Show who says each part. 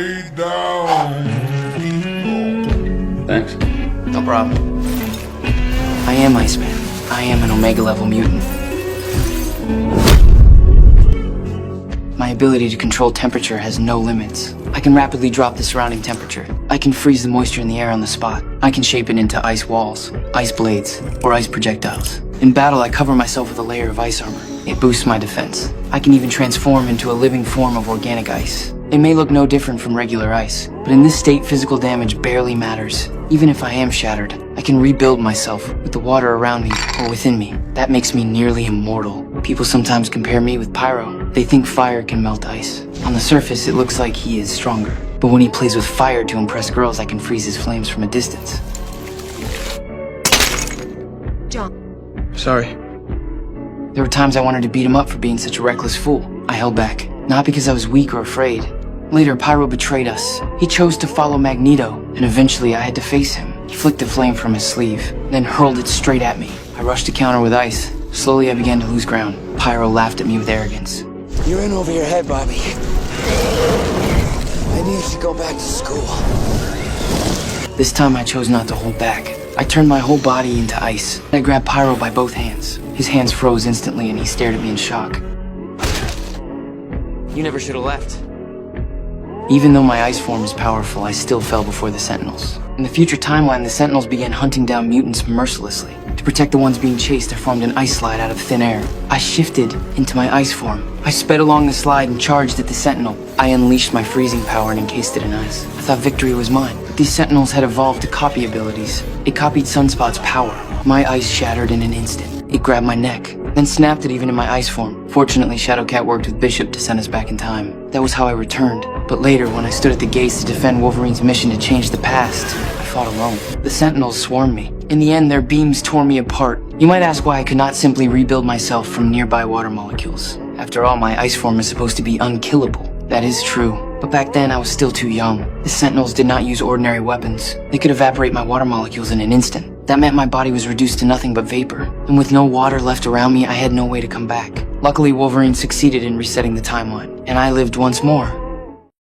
Speaker 1: lay down.
Speaker 2: Thanks.
Speaker 3: No problem. I am Iceman. I am an Omega level mutant. My ability to control temperature has no limits. I can rapidly drop the surrounding temperature. I can freeze the moisture in the air on the spot. I can shape it into ice walls, ice blades, or ice projectiles. In battle, I cover myself with a layer of ice armor. It boosts my defense. I can even transform into a living form of organic ice. It may look no different from regular ice, but in this state, physical damage barely matters. Even if I am shattered, I can rebuild myself with the water around me or within me. That makes me nearly immortal. People sometimes compare me with Pyro. They think fire can melt ice. On the surface, it looks like he is stronger. But when he plays with fire to impress girls, I can freeze his flames from a distance.
Speaker 4: John.
Speaker 3: Sorry. There were times I wanted to beat him up for being such a reckless fool. I held back, not because I was weak or afraid. Later, Pyro betrayed us. He chose to follow Magneto, and eventually I had to face him. He flicked a flame from his sleeve, then hurled it straight at me. I rushed to counter with ice. Slowly, I began to lose ground. Pyro laughed at me with arrogance.
Speaker 5: You're in over your head, Bobby. Maybe you should go back to school.
Speaker 3: This time I chose not to hold back. I turned my whole body into ice. I grabbed Pyro by both hands. His hands froze instantly and he stared at me in shock.
Speaker 5: You never should have left.
Speaker 3: Even though my ice form is powerful, I still fell before the Sentinels. In the future timeline, the Sentinels began hunting down mutants mercilessly. To protect the ones being chased, I formed an ice slide out of thin air. I shifted into my ice form. I sped along the slide and charged at the Sentinel. I unleashed my freezing power and encased it in ice. I thought victory was mine, but these Sentinels had evolved to copy abilities. It copied Sunspot's power. My ice shattered in an instant. It grabbed my neck, then snapped it even in my ice form. Fortunately, Shadowcat worked with Bishop to send us back in time. That was how I returned. But later, when I stood at the gates to defend Wolverine's mission to change the past, I fought alone. The Sentinels swarmed me. In the end, their beams tore me apart. You might ask why I could not simply rebuild myself from nearby water molecules. After all, my ice form is supposed to be unkillable. That is true. But back then, I was still too young. The Sentinels did not use ordinary weapons. They could evaporate my water molecules in an instant. That meant my body was reduced to nothing but vapor. And with no water left around me, I had no way to come back. Luckily, Wolverine succeeded in resetting the timeline, and I lived once more.